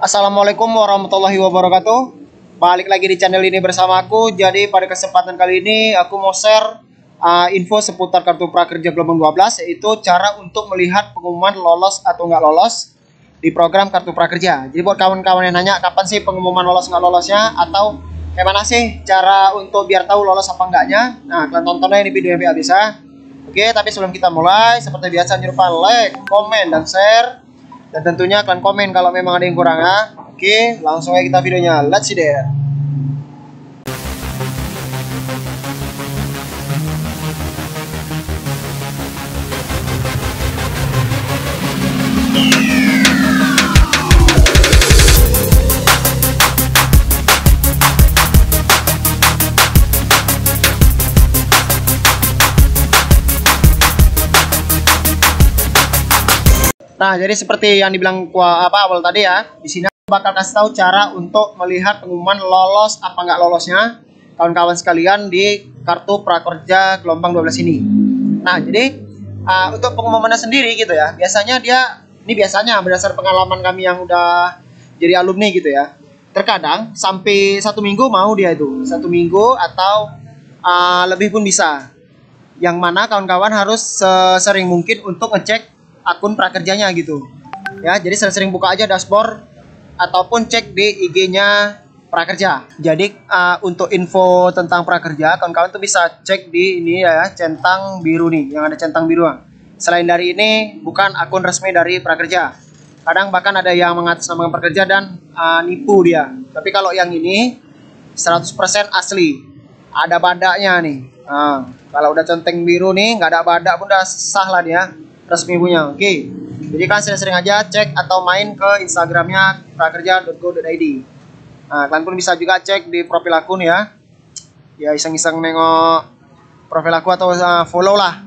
Assalamualaikum warahmatullahi wabarakatuh. Balik lagi di channel ini bersama aku. Jadi pada kesempatan kali ini aku mau share info seputar kartu prakerja gelombang 12, yaitu cara untuk melihat pengumuman lolos atau nggak lolos di program kartu prakerja. Jadi buat kawan-kawan yang nanya kapan sih pengumuman lolos nggak lolosnya, atau gimana sih cara untuk biar tahu lolos apa enggaknya, nah kalian tontonnya ini video sampai habis ya. Oke, tapi sebelum kita mulai, seperti biasa jangan lupa like, komen, dan share. Dan tentunya kalian komen kalau memang ada yang kurang ya. Oke, langsung aja kita videonya. Let's see there. Nah, jadi seperti yang dibilang awal tadi ya, di sini aku bakal kasih tahu cara untuk melihat pengumuman lolos apa nggak lolosnya kawan-kawan sekalian di kartu prakerja gelombang 12 ini. Nah, jadi untuk pengumumannya sendiri gitu ya, biasanya biasanya berdasar pengalaman kami yang udah jadi alumni gitu ya, terkadang sampai 1 minggu mau dia itu 1 minggu atau lebih pun bisa. Yang mana kawan-kawan harus sering mungkin untuk ngecek akun prakerjanya gitu ya. Jadi sering-sering buka aja dashboard ataupun cek di IG-nya prakerja. Jadi untuk info tentang prakerja kawan-kawan tuh bisa cek di ini ya, centang biru nih, yang ada centang biru. Selain dari ini bukan akun resmi dari prakerja. Kadang bahkan ada yang mengatasnamakan prakerja dan nipu dia. Tapi kalau yang ini 100% asli, ada badaknya nih. Kalau udah centang biru nih, nggak ada badak pun udah sah lah dia, resmi punya. Oke, jadi kalian sering-sering aja cek atau main ke Instagramnya prakerja.go.id. Nah, kalian pun bisa juga cek di profil akun ya, iseng-iseng nengok profil aku atau follow lah.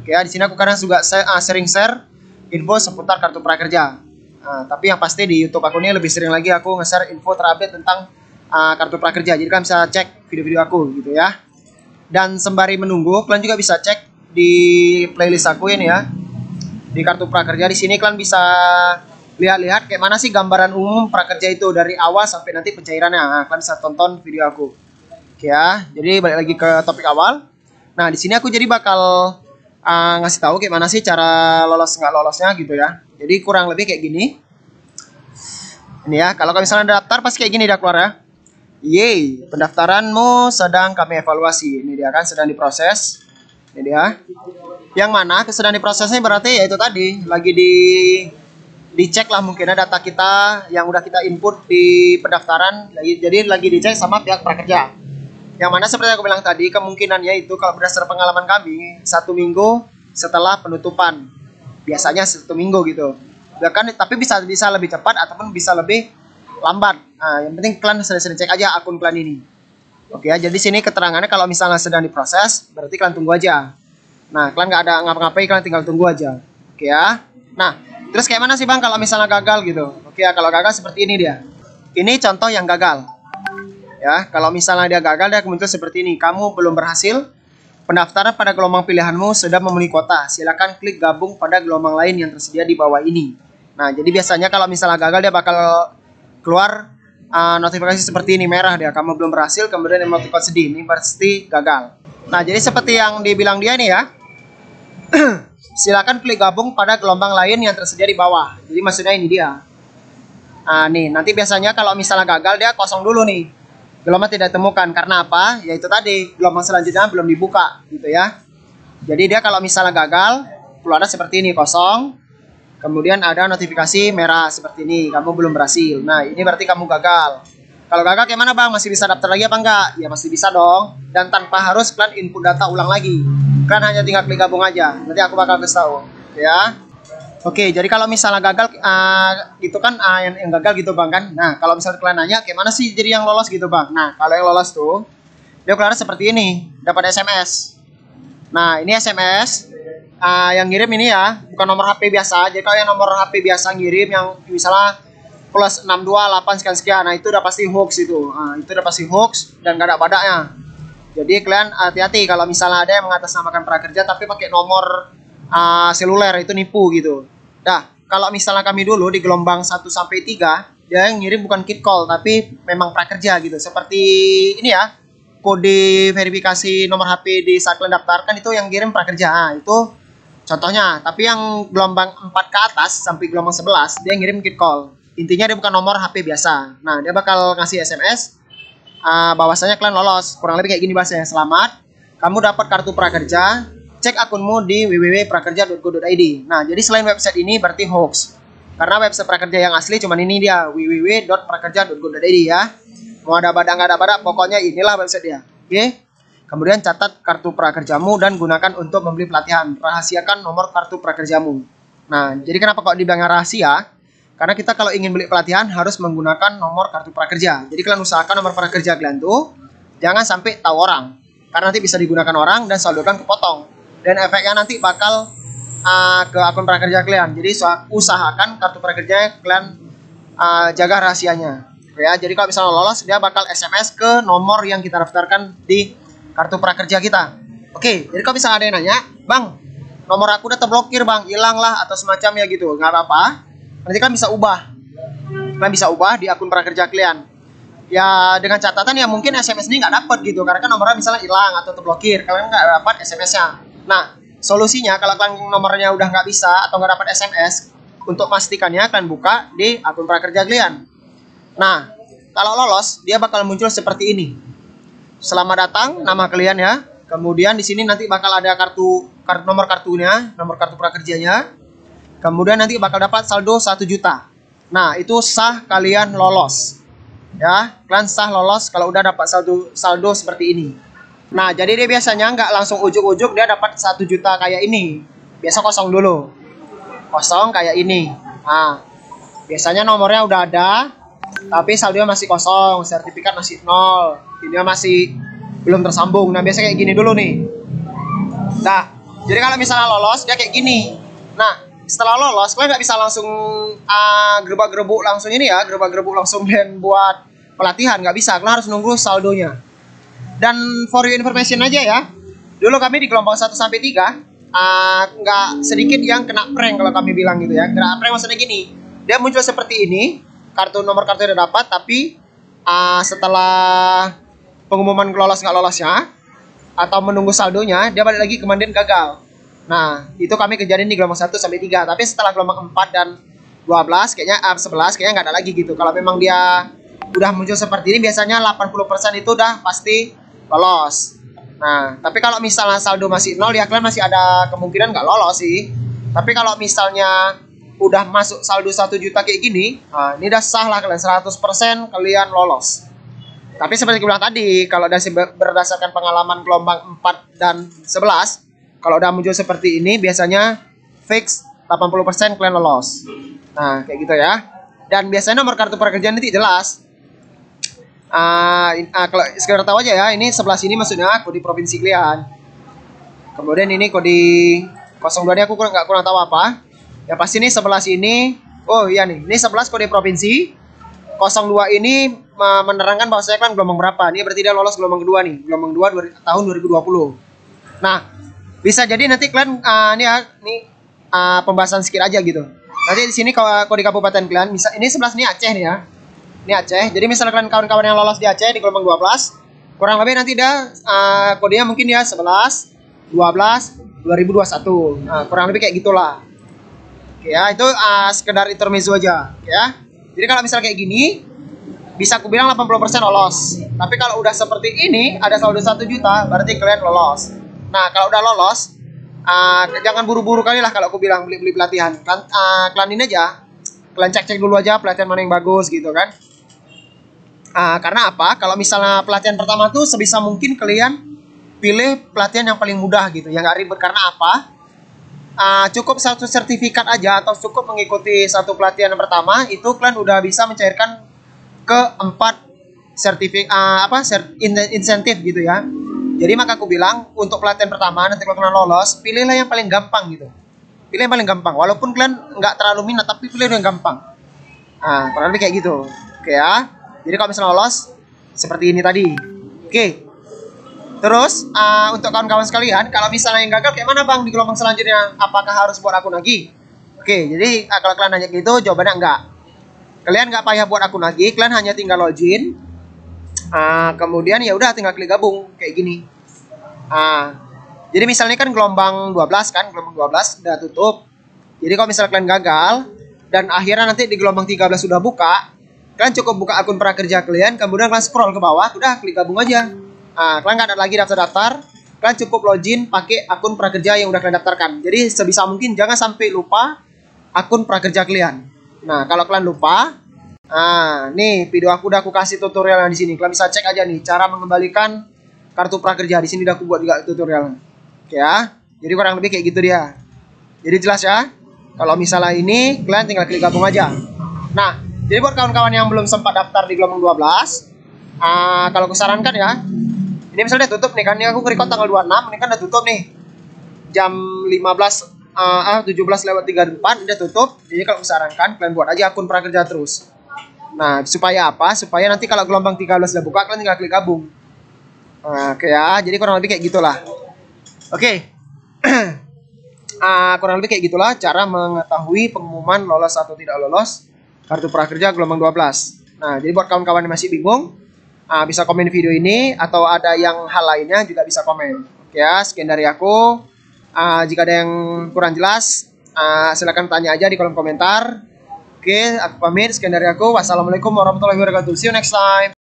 Oke ya, di sini aku kadang juga sering share info seputar kartu prakerja. Tapi yang pasti di YouTube akunnya lebih sering lagi aku nge-share info terupdate tentang kartu prakerja. Jadi kalian bisa cek video-video aku gitu ya. Dan sembari menunggu, kalian juga bisa cek di playlist aku ini ya, di kartu prakerja. Di sini kalian bisa lihat-lihat kayak mana sih gambaran umum prakerja itu dari awal sampai nanti pencairannya. Nah, kalian bisa tonton video aku. Oke ya, jadi balik lagi ke topik awal. Nah, di sini aku jadi bakal ngasih tahu kayak mana sih cara lolos nggak lolosnya gitu ya. Jadi kurang lebih kayak gini. Ini ya, kalau misalnya daftar pasti kayak gini dia keluar ya. Yeay, pendaftaranmu sedang kami evaluasi. Ini dia kan sedang diproses. Ini dia. Yang mana sedang diprosesnya berarti ya itu tadi lagi dicek lah mungkin data kita yang udah kita input di pendaftaran, jadi lagi dicek sama pihak prakerja. Yang mana seperti aku bilang tadi, kemungkinannya itu kalau berdasar pengalaman kami 1 minggu setelah penutupan, biasanya 1 minggu gitu. Bahkan tapi bisa lebih cepat ataupun bisa lebih lambat. Nah, yang penting kalian sering-sering cek aja akun kalian ini. Oke ya, jadi sini keterangannya kalau misalnya sedang diproses, berarti kalian tunggu aja. Nah, kalian nggak ada ngapa-ngapain, kalian tinggal tunggu aja. Oke ya. Nah, terus kayak mana sih bang kalau misalnya gagal gitu? Oke ya, kalau gagal seperti ini dia. Ini contoh yang gagal. Ya, kalau misalnya dia gagal, dia muncul seperti ini. Kamu belum berhasil. Pendaftaran pada gelombang pilihanmu sudah memenuhi kuota. Silakan klik gabung pada gelombang lain yang tersedia di bawah ini. Nah, jadi biasanya kalau misalnya gagal, dia bakal keluar notifikasi seperti ini, merah dia, kamu belum berhasil, kemudian emoticon sedih, ini pasti gagal. Nah, jadi seperti yang dibilang dia nih ya, silakan klik gabung pada gelombang lain yang tersedia di bawah. Jadi maksudnya ini dia. Nih, nanti biasanya kalau misalnya gagal, dia kosong dulu nih, gelombang tidak ditemukan. Karena apa? Yaitu tadi, gelombang selanjutnya belum dibuka gitu ya. Jadi dia kalau misalnya gagal, keluarnya seperti ini, kosong. Kemudian ada notifikasi merah seperti ini, kamu belum berhasil. Nah, ini berarti kamu gagal. Kalau gagal kayak mana bang? Masih bisa daftar lagi apa enggak? Ya masih bisa dong. Dan tanpa harus kalian input data ulang lagi. Kalian hanya tinggal klik gabung aja. Nanti aku bakal kasih tahu. Ya. Oke, jadi kalau misalnya gagal, itu kan yang gagal gitu bang kan. Nah, kalau misalnya kalian nanya kayak mana sih jadi yang lolos gitu bang. Nah, kalau yang lolos tuh, dia keluar seperti ini. Dapat SMS. Nah, ini SMS. Yang ngirim ini ya, bukan nomor HP biasa. Jadi kalau yang nomor HP biasa ngirim yang misalnya plus 628 sekian, nah itu udah pasti hoax itu. Itu udah pasti hoax dan gak ada badaknya. Jadi kalian hati-hati kalau misalnya ada yang mengatasnamakan prakerja tapi pakai nomor seluler, itu nipu gitu. Nah, kalau misalnya kami dulu di gelombang 1 sampai 3 dia yang ngirim bukan kit call tapi memang prakerja gitu. Seperti ini ya, kode verifikasi nomor HP di saat kalian daftar kan itu yang kirim prakerja. Nah, itu contohnya. Tapi yang gelombang 4 ke atas sampai gelombang 11 dia ngirim kit call. Intinya dia bukan nomor HP biasa. Nah, dia bakal ngasih SMS bahwasanya kalian lolos. Kurang lebih kayak gini bahasanya. Selamat, kamu dapat kartu prakerja. Cek akunmu di www.prakerja.go.id. Nah, jadi selain website ini berarti hoax. Karena website prakerja yang asli cuman ini dia, www.prakerja.go.id ya. Mau ada badak nggak ada badak, pokoknya inilah website dia. Oke. Kemudian catat kartu prakerjamu dan gunakan untuk membeli pelatihan. Rahasiakan nomor kartu prakerjamu. Nah, jadi kenapa kok dibilang rahasia? Karena kita kalau ingin beli pelatihan harus menggunakan nomor kartu prakerja. Jadi kalian usahakan nomor prakerja kalian tuh jangan sampai tahu orang. Karena nanti bisa digunakan orang dan saldokan kepotong. Dan efeknya nanti bakal ke akun prakerja kalian. Jadi usahakan kartu prakerja kalian jaga rahasianya. Ya, jadi kalau misalnya lolos dia bakal SMS ke nomor yang kita daftarkan di kartu prakerja kita. Oke, jadi kalau misalnya ada yang nanya, "Bang, nomor aku udah terblokir, Bang, hilang lah atau semacamnya gitu." Nggak apa-apa. Nanti kan bisa ubah. Kalian bisa ubah di akun prakerja kalian. Ya dengan catatan ya mungkin SMS ini nggak dapat gitu karena kan nomornya misalnya hilang atau terblokir. Kalian nggak dapat SMS-nya. Nah, solusinya kalau kalian nomornya udah nggak bisa atau nggak dapat SMS, untuk pastikannya kalian buka di akun prakerja kalian. Nah, kalau lolos dia bakal muncul seperti ini. Selamat datang, nama kalian ya. Kemudian di sini nanti bakal ada nomor kartunya, nomor kartu prakerjanya. Kemudian nanti bakal dapat saldo 1 juta. Nah, itu sah kalian lolos. Ya, kalian sah lolos kalau udah dapat saldo seperti ini. Nah, jadi dia biasanya nggak langsung ujuk-ujuk dia dapat 1 juta kayak ini. Biasa kosong dulu. Kosong kayak ini. Nah, biasanya nomornya udah ada, tapi saldonya masih kosong, sertifikat masih 0. Ini masih belum tersambung. Nah, biasa kayak gini dulu nih. Nah, jadi kalau misalnya lolos, dia kayak gini. Nah, setelah lolos, kalian nggak bisa langsung gerbak-gerbuk langsung ini ya, gerbak-gerbuk langsung dan buat pelatihan. Nggak bisa, kalian harus nunggu saldonya. Dan for your information aja ya, dulu kami di gelombang 1 sampai 3 nggak sedikit yang kena prank kalau kami bilang gitu ya. Kena prank maksudnya gini, dia muncul seperti ini, nomor kartu udah dapat, tapi setelah pengumuman lolos nggak lolosnya atau menunggu saldonya, dia balik lagi ke Manden gagal. Nah, itu kami kejadian di gelombang 1 sampai 3, tapi setelah gelombang 4 dan 12 kayaknya 11 kayaknya nggak ada lagi gitu. Kalau memang dia udah muncul seperti ini, biasanya 80% itu udah pasti lolos. Nah, tapi kalau misalnya saldo masih 0 ya kalian masih ada kemungkinan nggak lolos sih. Tapi kalau misalnya udah masuk saldo 1 juta kayak gini, nah, ini udah sah lah kalian, 100% kalian lolos. Tapi seperti aku bilang tadi, kalau berdasarkan pengalaman gelombang 4 dan 11, kalau udah muncul seperti ini biasanya fix 80% kalian lolos. Nah, kayak gitu ya. Dan biasanya nomor kartu prakerja nanti jelas. Kalau sekedar tahu aja ya, ini sebelah sini maksudnya kode provinsi kalian. Kemudian ini kode 02 ini aku kurang tahu apa. Ya pasti ini sebelah sini. Oh iya nih, ini 11 kode provinsi. 02 ini menerangkan bahwasanya kan gelombang berapa. Ini berarti dia lolos gelombang kedua nih, gelombang 2 tahun 2020. Nah, bisa jadi nanti kalian pembahasan sedikit aja gitu. Nanti di sini kode kabupaten kalian, ini 11 ini Aceh nih ya. Ini Aceh. Jadi misalnya kalian kawan-kawan yang lolos di Aceh di gelombang 12, kurang lebih nanti dia kodenya mungkin ya 11 12 2021. Nah, kurang lebih kayak gitulah. Oke ya, itu sekedar intermezzo aja, ya. Jadi kalau misalnya kayak gini, bisa aku bilang 80% lolos. Tapi kalau udah seperti ini, ada saldo 1 juta, berarti kalian lolos. Nah, kalau udah lolos, jangan buru-buru kali lah kalau aku bilang beli pelatihan. Kalian ini aja, kalian cek dulu aja pelatihan mana yang bagus gitu kan. Karena apa? Kalau misalnya pelatihan pertama tuh sebisa mungkin kalian pilih pelatihan yang paling mudah gitu, yang nggak ribet. Karena apa? Cukup satu sertifikat aja atau cukup mengikuti satu pelatihan yang pertama, itu kalian udah bisa mencairkan ke 4 insentif gitu ya. Jadi maka aku bilang untuk pelatihan pertama nanti kalau kalian lolos, pilihlah yang paling gampang gitu. Pilih yang paling gampang, walaupun kalian nggak terlalu minat, tapi pilih yang gampang. Kurang lebih kayak gitu. Oke ya. Jadi kalau misalnya lolos seperti ini tadi. Oke. Terus untuk kawan-kawan sekalian, kalau misalnya yang gagal kayak mana Bang di gelombang selanjutnya? Apakah harus buat akun lagi? Oke, jadi kalau kalian nanya gitu, jawabannya enggak. Kalian nggak payah buat akun lagi, kalian hanya tinggal login. Kemudian ya udah tinggal klik gabung kayak gini. Jadi misalnya kan gelombang 12 kan, gelombang 12 udah tutup. Jadi kalau misalnya kalian gagal dan akhirnya nanti di gelombang 13 sudah buka, kalian cukup buka akun prakerja kalian, kemudian kalian scroll ke bawah, udah klik gabung aja. Kalian nggak ada lagi daftar-daftar, kalian cukup login pakai akun prakerja yang udah kalian daftarkan. Jadi sebisa mungkin jangan sampai lupa akun prakerja kalian. Nah, kalau kalian lupa, nih video aku udah aku kasih tutorialnya di sini. Kalian bisa cek aja nih cara mengembalikan kartu prakerja. Di sini udah aku buat juga tutorialnya. Oke ya. Jadi kurang lebih kayak gitu dia. Jadi jelas ya. Kalau misalnya ini kalian tinggal klik gabung aja. Nah, jadi buat kawan-kawan yang belum sempat daftar di gelombang 12, kalau aku sarankan ya, ini misalnya udah tutup nih kan, ini aku record tanggal 26, ini kan udah tutup nih. Jam 17:34 udah tutup. Jadi kalau aku sarankan kalian buat aja akun prakerja terus. Nah, supaya apa? Supaya nanti kalau gelombang 13 udah buka, kalian tinggal klik gabung. Oke ya, jadi kurang lebih kayak gitulah. Oke. Kurang lebih kayak gitulah cara mengetahui pengumuman lolos atau tidak lolos kartu prakerja gelombang 12. Nah, jadi buat kawan-kawan yang masih bingung, bisa komen video ini, atau ada yang hal lainnya juga bisa komen. Oke ya, sekian dari aku. Jika ada yang kurang jelas, silakan tanya aja di kolom komentar. Oke, aku pamit. Sekian dari aku. Wassalamualaikum warahmatullahi wabarakatuh. See you next time.